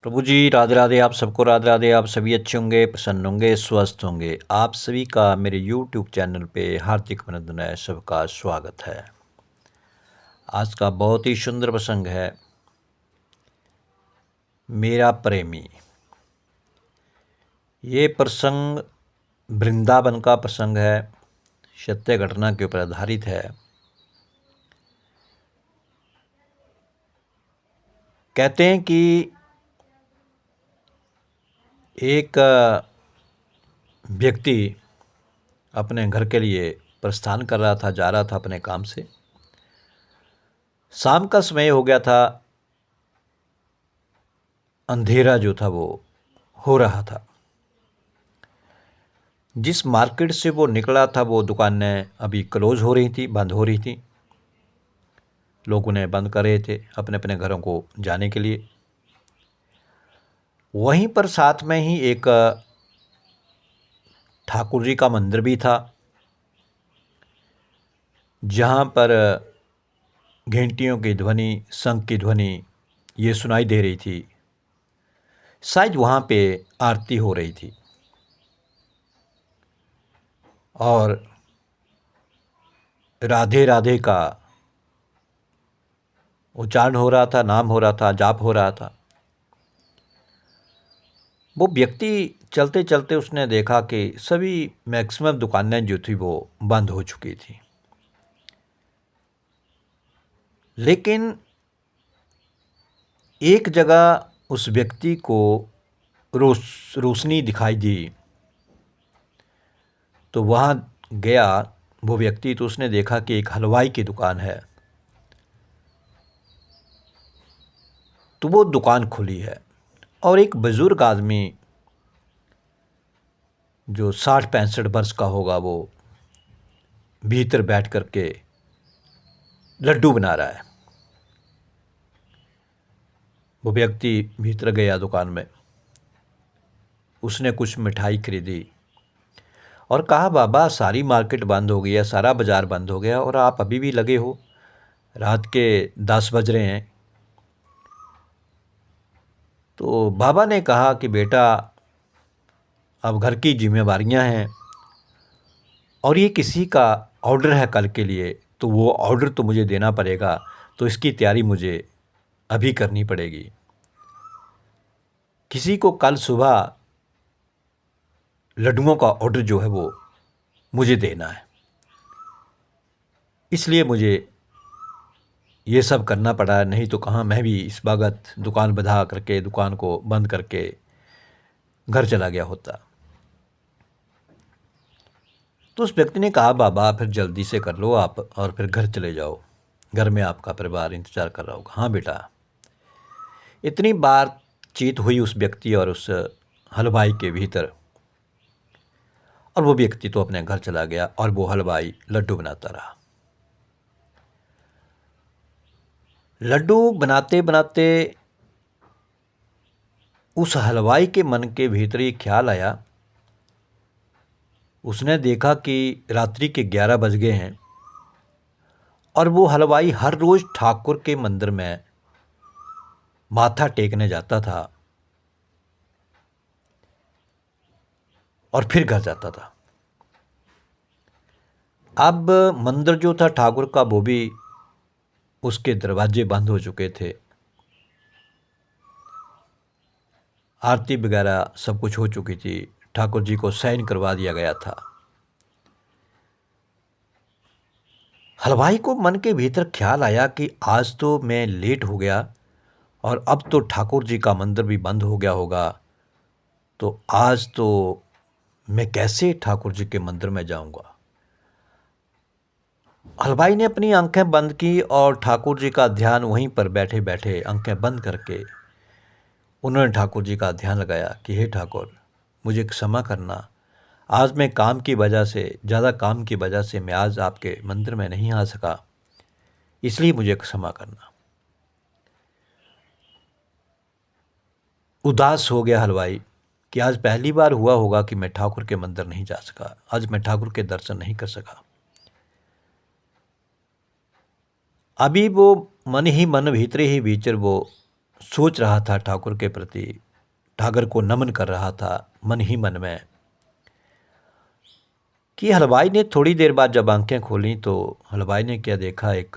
प्रभु जी राधे राधे। आप सबको राधे राधे। आप सभी अच्छे होंगे, प्रसन्न होंगे, स्वस्थ होंगे। आप सभी का मेरे YouTube चैनल पे हार्दिक अभिनंदन है, सबका स्वागत है। आज का बहुत ही सुंदर प्रसंग है, मेरा प्रेमी। ये प्रसंग वृंदावन का प्रसंग है, सत्य घटना के ऊपर आधारित है। कहते हैं कि एक व्यक्ति अपने घर के लिए प्रस्थान कर रहा था, जा रहा था अपने काम से। शाम का समय हो गया था, अंधेरा जो था वो हो रहा था। जिस मार्केट से वो निकला था वो दुकानें अभी क्लोज हो रही थी, बंद हो रही थी। लोग उन्हें बंद कर रहे थे अपने अपने घरों को जाने के लिए। वहीं पर साथ में ही एक ठाकुर जी का मंदिर भी था, जहाँ पर घंटियों की ध्वनि, शंख की ध्वनि ये सुनाई दे रही थी। शायद वहाँ पे आरती हो रही थी और राधे राधे का उच्चारण हो रहा था, नाम हो रहा था, जाप हो रहा था। वो व्यक्ति चलते चलते उसने देखा कि सभी मैक्सिमम दुकानें जो थी वो बंद हो चुकी थी। लेकिन एक जगह उस व्यक्ति को रोशनी दिखाई दी, तो वहाँ गया वो व्यक्ति। तो उसने देखा कि एक हलवाई की दुकान है, तो वो दुकान खुली है और एक बुज़ुर्ग आदमी जो 60-65 वर्ष का होगा वो भीतर बैठ कर के लड्डू बना रहा है। वो व्यक्ति भीतर गया दुकान में, उसने कुछ मिठाई खरीदी और कहा, बाबा सारी मार्केट बंद हो गई है, सारा बाज़ार बंद हो गया और आप अभी भी लगे हो, रात के 10 बज रहे हैं। तो बाबा ने कहा कि बेटा अब घर की जिम्मेवारियां हैं और ये किसी का ऑर्डर है कल के लिए, तो वो ऑर्डर तो मुझे देना पड़ेगा, तो इसकी तैयारी मुझे अभी करनी पड़ेगी। किसी को कल सुबह लड्डुओं का ऑर्डर जो है वो मुझे देना है, इसलिए मुझे ये सब करना पड़ा। नहीं तो कहाँ मैं भी इस वक्त दुकान बंधा करके, दुकान को बंद करके घर चला गया होता। तो उस व्यक्ति ने कहा, बाबा फिर जल्दी से कर लो आप और फिर घर चले जाओ, घर में आपका परिवार इंतज़ार कर रहा होगा। हाँ बेटा। इतनी बातचीत हुई उस व्यक्ति और उस हलवाई के भीतर, और वो व्यक्ति तो अपने घर चला गया और वो हलवाई लड्डू बनाता रहा। लड्डू बनाते बनाते उस हलवाई के मन के भीतर ये ख्याल आया, उसने देखा कि रात्रि के 11 बज गए हैं और वो हलवाई हर रोज़ ठाकुर के मंदिर में माथा टेकने जाता था और फिर घर जाता था। अब मंदिर जो था ठाकुर का, वो भी उसके दरवाजे बंद हो चुके थे, आरती वगैरह सब कुछ हो चुकी थी, ठाकुर जी को शयन करवा दिया गया था। हलवाई को मन के भीतर ख्याल आया कि आज तो मैं लेट हो गया और अब तो ठाकुर जी का मंदिर भी बंद हो गया होगा, तो आज तो मैं कैसे ठाकुर जी के मंदिर में जाऊंगा। हलवाई ने अपनी आंखें बंद की और ठाकुर जी का ध्यान वहीं पर बैठे बैठे आंखें बंद करके उन्होंने ठाकुर जी का ध्यान लगाया कि हे ठाकुर, मुझे क्षमा करना, आज मैं काम की वजह से, ज़्यादा काम की वजह से मैं आज आपके मंदिर में नहीं आ सका, इसलिए मुझे क्षमा करना। उदास हो गया हलवाई कि आज पहली बार हुआ होगा कि मैं ठाकुर के मंदिर नहीं जा सका, आज मैं ठाकुर के दर्शन नहीं कर सका। अभी वो मन ही मन भीतर ही भीतर वो सोच रहा था ठाकुर के प्रति, ठाकुर को नमन कर रहा था मन ही मन में, कि हलवाई ने थोड़ी देर बाद जब आंखें खोली तो हलवाई ने क्या देखा, एक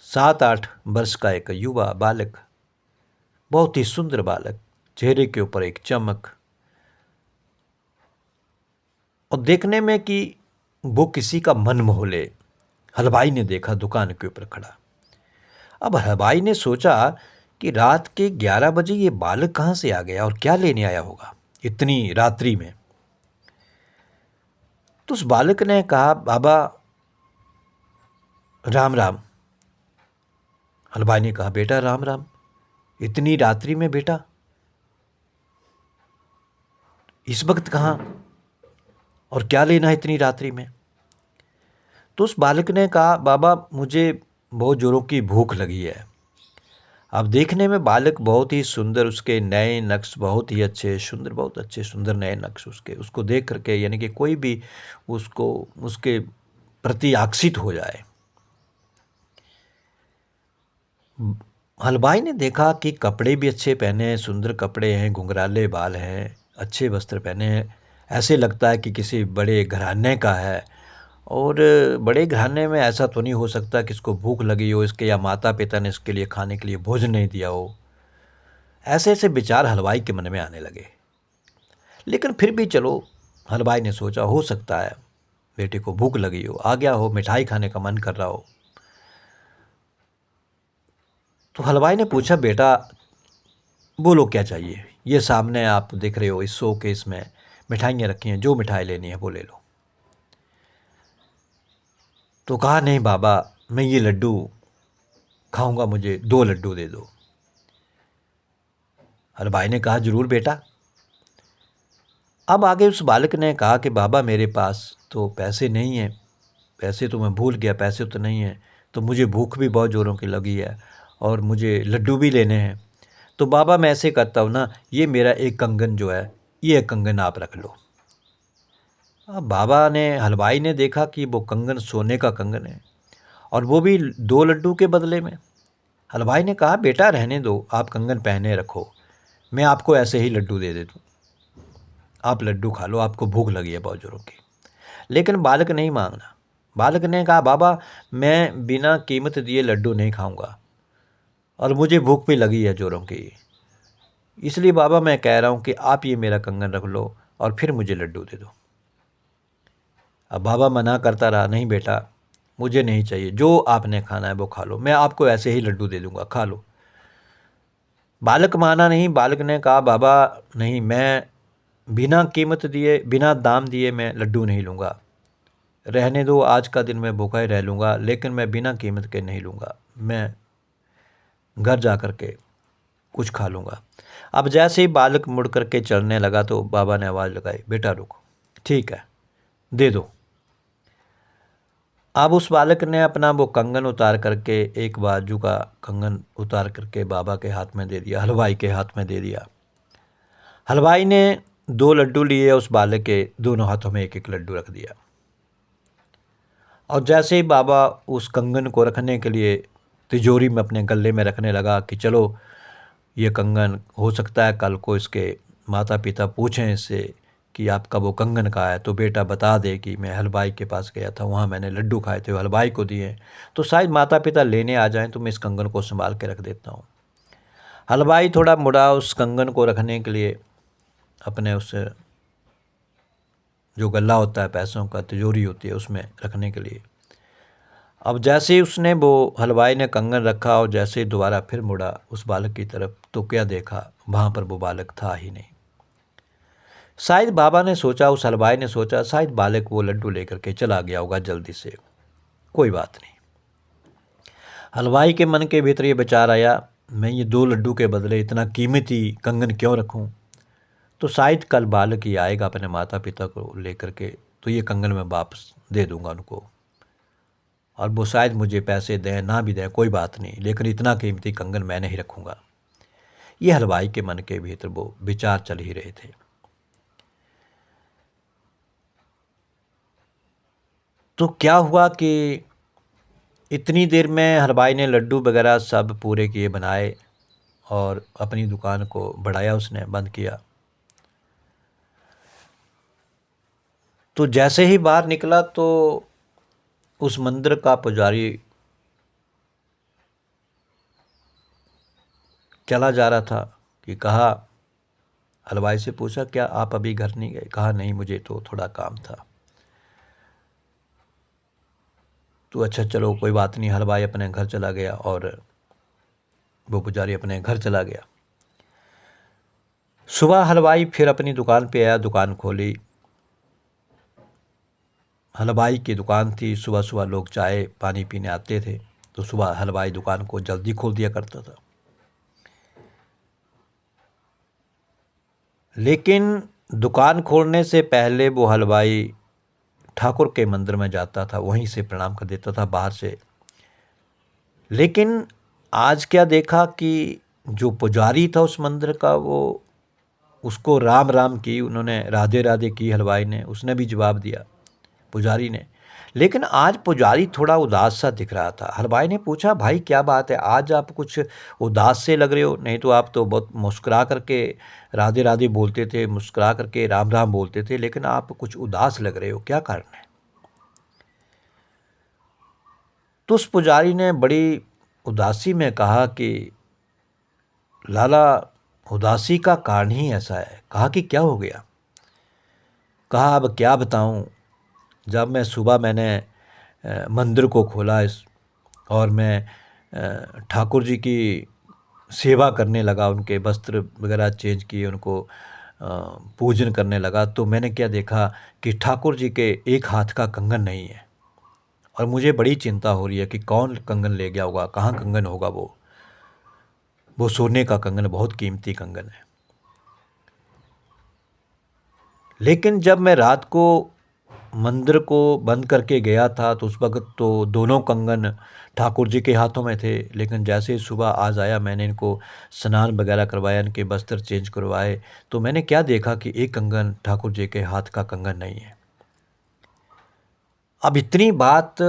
7-8 वर्ष का एक युवा बालक, बहुत ही सुंदर बालक, चेहरे के ऊपर एक चमक, और देखने में कि वो किसी का मन मोह ले। हलवाई ने देखा दुकान के ऊपर खड़ा। अब हलवाई ने सोचा कि रात के 11 बजे ये बालक कहाँ से आ गया और क्या लेने आया होगा इतनी रात्रि में। तो उस बालक ने कहा, बाबा राम राम। हलवाई ने कहा, बेटा राम राम, इतनी रात्रि में बेटा, इस वक्त कहाँ और क्या लेना है इतनी रात्रि में। तो उस बालक ने कहा, बाबा मुझे बहुत ज़ोरों की भूख लगी है। अब देखने में बालक बहुत ही सुंदर, उसके नए नक्श बहुत ही अच्छे, सुंदर, बहुत अच्छे सुंदर नए नक्श उसको देख करके यानी कि कोई भी उसको उसके प्रति आकर्षित हो जाए। हलवाई ने देखा कि कपड़े भी अच्छे पहने हैं, सुंदर कपड़े हैं, घुंघराले बाल हैं, अच्छे वस्त्र पहने हैं, ऐसे लगता है कि किसी बड़े घराने का है। और बड़े घराने में ऐसा तो नहीं हो सकता कि इसको भूख लगी हो, इसके या माता पिता ने इसके लिए खाने के लिए भोजन नहीं दिया हो। ऐसे ऐसे विचार हलवाई के मन में आने लगे। लेकिन फिर भी चलो, हलवाई ने सोचा हो सकता है बेटे को भूख लगी हो, आ गया हो, मिठाई खाने का मन कर रहा हो। तो हलवाई ने पूछा, बेटा बोलो क्या चाहिए, ये सामने आप देख रहे हो इस शोकेस में मिठाइयाँ रखी हैं, जो मिठाई लेनी है वो ले लो। तो कहा, नहीं बाबा मैं ये लड्डू खाऊंगा, मुझे 2 लड्डू दे दो। हलवाई ने कहा, जरूर बेटा। अब आगे उस बालक ने कहा कि बाबा मेरे पास तो पैसे नहीं हैं, पैसे तो मैं भूल गया, पैसे तो नहीं हैं, तो मुझे भूख भी बहुत ज़ोरों की लगी है और मुझे लड्डू भी लेने हैं। तो बाबा मैं ऐसे करता हूँ ना, ये मेरा एक कंगन जो है, ये एक कंगन आप रख लो। अब बाबा ने, हलवाई ने देखा कि वो कंगन सोने का कंगन है और वो भी 2 लड्डू के बदले में। हलवाई ने कहा, बेटा रहने दो, आप कंगन पहने रखो, मैं आपको ऐसे ही लड्डू दे देता हूँ, आप लड्डू खा लो, आपको भूख लगी है बहुत ज़ोरों की। लेकिन बालक नहीं मांगना। बालक ने कहा, बाबा मैं बिना कीमत दिए लड्डू नहीं खाऊंगा और मुझे भूख भी लगी है ज़ोरों की, इसलिए बाबा मैं कह रहा हूँ कि आप ये मेरा कंगन रख लो और फिर मुझे लड्डू दे दो। अब बाबा मना करता रहा, नहीं बेटा मुझे नहीं चाहिए, जो आपने खाना है वो खा लो, मैं आपको ऐसे ही लड्डू दे दूंगा, खा लो। बालक माना नहीं। बालक ने कहा, बाबा नहीं, मैं बिना कीमत दिए, बिना दाम दिए मैं लड्डू नहीं लूँगा, रहने दो, आज का दिन मैं भूखा ही रह लूँगा, लेकिन मैं बिना कीमत के नहीं लूँगा, मैं घर जा कर के कुछ खा लूँगा। अब जैसे ही बालक मुड़ कर के चलने लगा तो बाबा ने आवाज़ लगाई, बेटा रुको, ठीक है दे दो। अब उस बालक ने अपना वो कंगन उतार करके, एक बाजू का कंगन उतार करके बाबा के हाथ में दे दिया, हलवाई के हाथ में दे दिया। हलवाई ने 2 लड्डू लिए, उस बालक के दोनों हाथों में एक एक लड्डू रख दिया। और जैसे ही बाबा उस कंगन को रखने के लिए तिजोरी में अपने गले में रखने लगा कि चलो ये कंगन, हो सकता है कल को इसके माता पिता पूछें इससे कि आपका वो कंगन कहाँ है, तो बेटा बता दे कि मैं हलवाई के पास गया था, वहाँ मैंने लड्डू खाए थे, हलवाई को दिए, तो शायद माता पिता लेने आ जाएं, तो मैं इस कंगन को संभाल के रख देता हूँ। हलवाई थोड़ा मुड़ा उस कंगन को रखने के लिए, अपने उस जो गला होता है पैसों का, तिजोरी होती है, उसमें रखने के लिए। अब जैसे ही उसने, वो हलवाई ने कंगन रखा और जैसे ही दोबारा फिर मुड़ा उस बालक की तरफ, तो क्या देखा, वहाँ पर वो बालक था ही नहीं। शायद बाबा ने सोचा, उस हलवाई ने सोचा, शायद बालक वो लड्डू लेकर के चला गया होगा जल्दी से, कोई बात नहीं। हलवाई के मन के भीतर ये विचार आया, मैं ये 2 लड्डू के बदले इतना कीमती कंगन क्यों रखूं, तो शायद कल बालक ही आएगा अपने माता पिता को लेकर के, तो ये कंगन मैं वापस दे दूंगा उनको, और वो शायद मुझे पैसे दें ना भी दें, कोई बात नहीं, लेकिन इतना कीमती कंगन मैं नहीं रखूंगा। ये हलवाई के मन के भीतर वो विचार चल ही रहे थे। तो क्या हुआ कि इतनी देर में हलवाई ने लड्डू वगैरह सब पूरे किए, बनाए, और अपनी दुकान को बढ़ाया, उसने बंद किया। तो जैसे ही बाहर निकला तो उस मंदिर का पुजारी चला जा रहा था कि कहा, हलवाई से पूछा, क्या आप अभी घर नहीं गए? कहा, नहीं, मुझे तो थोड़ा काम था। तो अच्छा, चलो कोई बात नहीं। हलवाई अपने घर चला गया और वो पुजारी अपने घर चला गया। सुबह हलवाई फिर अपनी दुकान पे आया, दुकान खोली। हलवाई की दुकान थी, सुबह सुबह लोग चाय पानी पीने आते थे, तो सुबह हलवाई दुकान को जल्दी खोल दिया करता था। लेकिन दुकान खोलने से पहले वो हलवाई ठाकुर के मंदिर में जाता था, वहीं से प्रणाम कर देता था बाहर से। लेकिन आज क्या देखा कि जो पुजारी था उस मंदिर का, वो उसको राम राम की, उन्होंने राधे राधे की हलवाई ने, उसने भी जवाब दिया पुजारी ने। लेकिन आज पुजारी थोड़ा उदास सा दिख रहा था। हलवाई ने पूछा, भाई क्या बात है, आज आप कुछ उदास से लग रहे हो? नहीं तो आप तो बहुत मुस्कुरा करके राधे राधे बोलते थे, मुस्कुरा करके राम राम बोलते थे, लेकिन आप कुछ उदास लग रहे हो, क्या कारण है? तो उस पुजारी ने बड़ी उदासी में कहा कि लाला, उदासी का कारण ही ऐसा है। कहा कि क्या हो गया? कहा, अब क्या बताऊं, जब मैं सुबह मैंने मंदिर को खोला और मैं ठाकुर जी की सेवा करने लगा, उनके वस्त्र वगैरह चेंज किए, उनको पूजन करने लगा, तो मैंने क्या देखा कि ठाकुर जी के एक हाथ का कंगन नहीं है। और मुझे बड़ी चिंता हो रही है कि कौन कंगन ले गया होगा, कहाँ कंगन होगा वो सोने का कंगन, बहुत कीमती कंगन है। लेकिन जब मैं रात को मंदिर को बंद करके गया था तो उस वक्त तो दोनों कंगन ठाकुर जी के हाथों में थे। लेकिन जैसे ही सुबह आज आया, मैंने इनको स्नान वगैरह करवाया, इनके वस्त्र चेंज करवाए, तो मैंने क्या देखा कि एक कंगन ठाकुर जी के हाथ का कंगन नहीं है। अब इतनी बात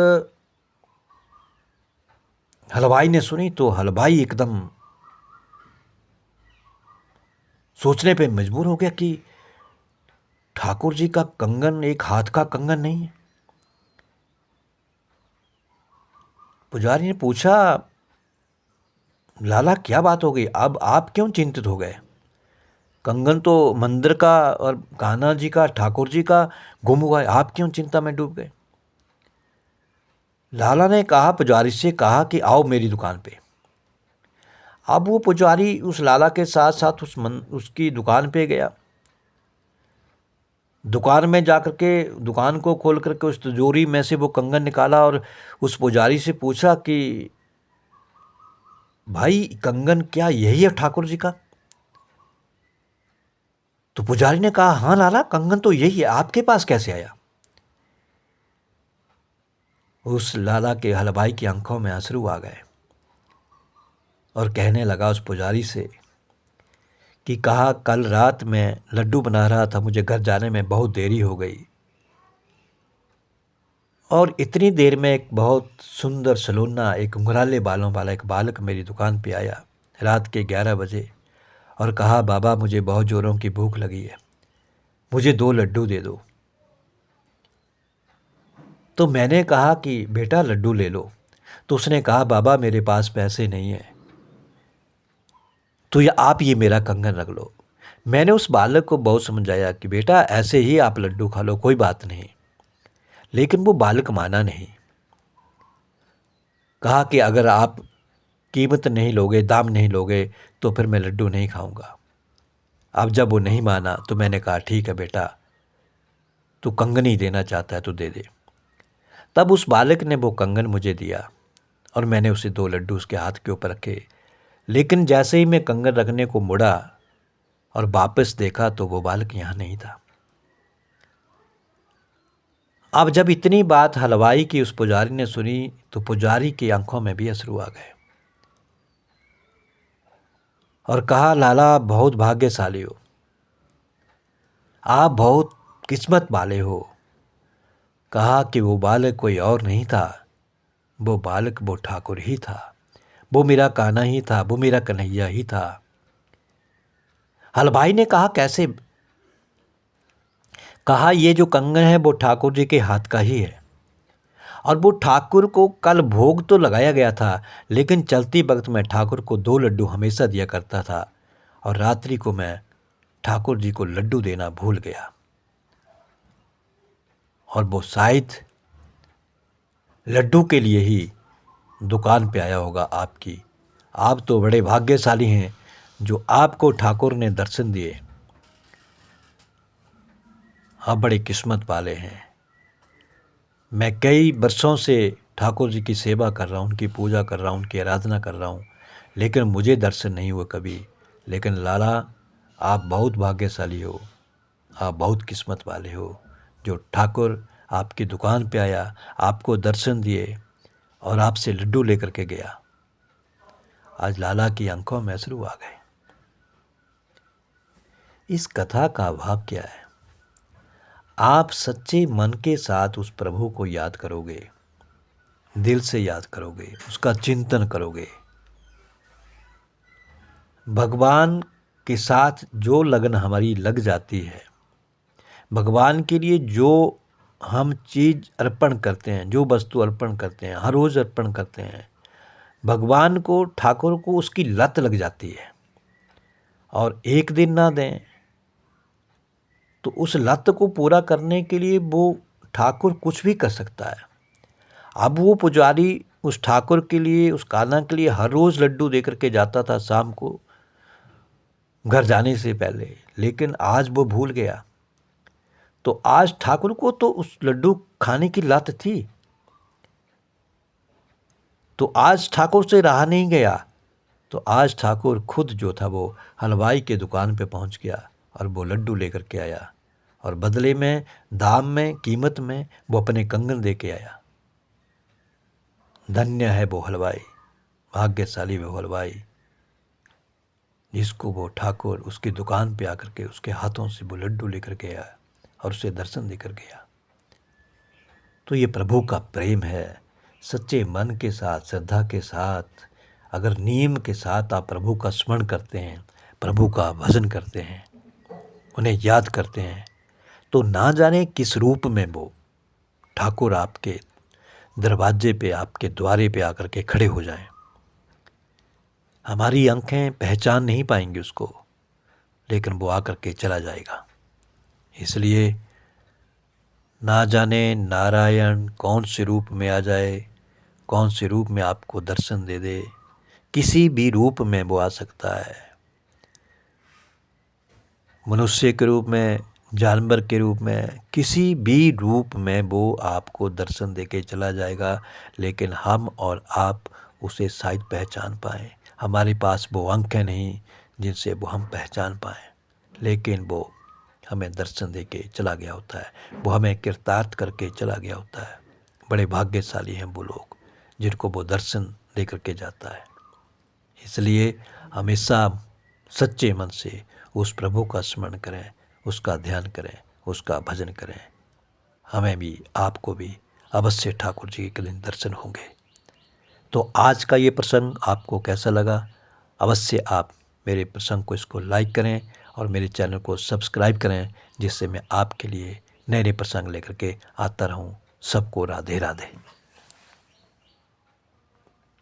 हलवाई ने सुनी तो हलवाई एकदम सोचने पे मजबूर हो गया कि ठाकुर जी का कंगन एक हाथ का कंगन नहीं है। पुजारी ने पूछा, लाला क्या बात हो गई, अब आप क्यों चिंतित हो गए? कंगन तो मंदिर का और कान्हा जी का, ठाकुर जी का गुम हुआ है, आप क्यों चिंता में डूब गए? लाला ने कहा, पुजारी से कहा कि आओ मेरी दुकान पे। अब वो पुजारी उस लाला के साथ साथ उसकी दुकान पे गया। दुकान में जाकर के, दुकान को खोल करके उस तिजोरी में से वो कंगन निकाला और उस पुजारी से पूछा कि भाई, कंगन क्या यही है ठाकुर जी का? तो पुजारी ने कहा, हाँ लाला, कंगन तो यही है, आपके पास कैसे आया? उस लाला के हलवाई की आंखों में आंसू आ गए और कहने लगा उस पुजारी से कि कहा, कल रात मैं लड्डू बना रहा था, मुझे घर जाने में बहुत देरी हो गई और इतनी देर में एक बहुत सुंदर सलोना, एक घुंघराले बालों वाला एक बालक मेरी दुकान पे आया रात के 11 बजे और कहा, बाबा मुझे बहुत ज़ोरों की भूख लगी है, मुझे 2 लड्डू दे दो। तो मैंने कहा कि बेटा लड्डू ले लो। तो उसने कहा, बाबा मेरे पास पैसे नहीं है, तो ये मेरा कंगन रख लो। मैंने उस बालक को बहुत समझाया कि बेटा ऐसे ही आप लड्डू खा लो, कोई बात नहीं। लेकिन वो बालक माना नहीं। कहा कि अगर आप कीमत नहीं लोगे, दाम नहीं लोगे, तो फिर मैं लड्डू नहीं खाऊंगा। अब जब वो नहीं माना तो मैंने कहा, ठीक है बेटा, तू कंगन ही देना चाहता है तो दे दे। तब उस बालक ने वो कंगन मुझे दिया और मैंने उसे 2 लड्डू उसके हाथ के ऊपर रखे। लेकिन जैसे ही मैं कंगन रखने को मुड़ा और वापस देखा तो वो बालक यहाँ नहीं था। अब जब इतनी बात हलवाई की उस पुजारी ने सुनी तो पुजारी की आंखों में भी अश्रु आ गए और कहा, लाला बहुत भाग्यशाली हो, आप बहुत किस्मत वाले हो। कहा कि वो बालक कोई और नहीं था, वो बालक वो ठाकुर ही था। वो मेरा कान्हा ही था, वो मेरा कन्हैया ही था। हलवाई ने कहा कैसे? कहा ये जो कंगन है वो ठाकुर जी के हाथ का ही है, और वो ठाकुर को कल भोग तो लगाया गया था, लेकिन चलती वक्त मैं ठाकुर को 2 लड्डू हमेशा दिया करता था, और रात्रि को मैं ठाकुर जी को लड्डू देना भूल गया, और वो शायद लड्डू के लिए ही दुकान पे आया होगा आपकी। आप तो बड़े भाग्यशाली हैं जो आपको ठाकुर ने दर्शन दिए। आप बड़े किस्मत वाले हैं। मैं कई वर्षों से ठाकुर जी की सेवा कर रहा हूँ, उनकी पूजा कर रहा हूँ, उनकी आराधना कर रहा हूँ, लेकिन मुझे दर्शन नहीं हुए कभी। लेकिन लाला, आप बहुत भाग्यशाली हो, आप बहुत किस्मत वाले हो जो ठाकुर आपकी दुकान पे आया, आपको दर्शन दिए और आपसे लड्डू लेकर के गया। आज लाला की आंखों में अश्रु आ गए। इस कथा का भाव क्या है? आप सच्चे मन के साथ उस प्रभु को याद करोगे, दिल से याद करोगे, उसका चिंतन करोगे। भगवान के साथ जो लगन हमारी लग जाती है, भगवान के लिए जो हम चीज़ अर्पण करते हैं, जो वस्तु अर्पण करते हैं, हर रोज़ अर्पण करते हैं, भगवान को, ठाकुर को उसकी लत लग जाती है। और एक दिन ना दें तो उस लत को पूरा करने के लिए वो ठाकुर कुछ भी कर सकता है। अब वो पुजारी उस ठाकुर के लिए, उस कान्हा के लिए हर रोज़ लड्डू दे करके जाता था शाम को घर जाने से पहले, लेकिन आज वो भूल गया। तो आज ठाकुर को तो उस लड्डू खाने की लत थी, तो आज ठाकुर से रहा नहीं गया। तो आज ठाकुर खुद जो था वो हलवाई के दुकान पे पहुंच गया और वो लड्डू लेकर के आया, और बदले में, दाम में, कीमत में वो अपने कंगन दे के आया। धन्य है वो हलवाई, भाग्यशाली वो हलवाई जिसको वो ठाकुर उसकी दुकान पे आकर के उसके हाथों से वो लड्डू लेकर के आया और उसे दर्शन देकर गया। तो ये प्रभु का प्रेम है। सच्चे मन के साथ, श्रद्धा के साथ, अगर नियम के साथ आप प्रभु का स्मरण करते हैं, प्रभु का भजन करते हैं, उन्हें याद करते हैं, तो ना जाने किस रूप में वो ठाकुर आपके दरवाजे पे, आपके द्वारे पे आकर के खड़े हो जाएं। हमारी आंखें पहचान नहीं पाएंगी उसको, लेकिन वो आकर के चला जाएगा। इसलिए ना जाने नारायण कौन से रूप में आ जाए, कौन से रूप में आपको दर्शन दे दे। किसी भी रूप में वो आ सकता है, मनुष्य के रूप में, जानवर के रूप में, किसी भी रूप में वो आपको दर्शन दे के चला जाएगा। लेकिन हम और आप उसे शायद पहचान पाएँ। हमारे पास वो आंखें नहीं जिनसे वो हम पहचान पाएँ, लेकिन वो हमें दर्शन दे के चला गया होता है, वो हमें कृतार्थ करके चला गया होता है। बड़े भाग्यशाली हैं वो लोग जिनको वो दर्शन दे करके जाता है। इसलिए हमेशा सच्चे मन से उस प्रभु का स्मरण करें, उसका ध्यान करें, उसका भजन करें। हमें भी, आपको भी अवश्य ठाकुर जी के दिन दर्शन होंगे। तो आज का ये प्रसंग आपको कैसा लगा? अवश्य आप मेरे प्रसंग को इसको लाइक करें और मेरे चैनल को सब्सक्राइब करें, जिससे मैं आपके लिए नए नए प्रसंग लेकर के आता रहूं। सबको राधे राधे।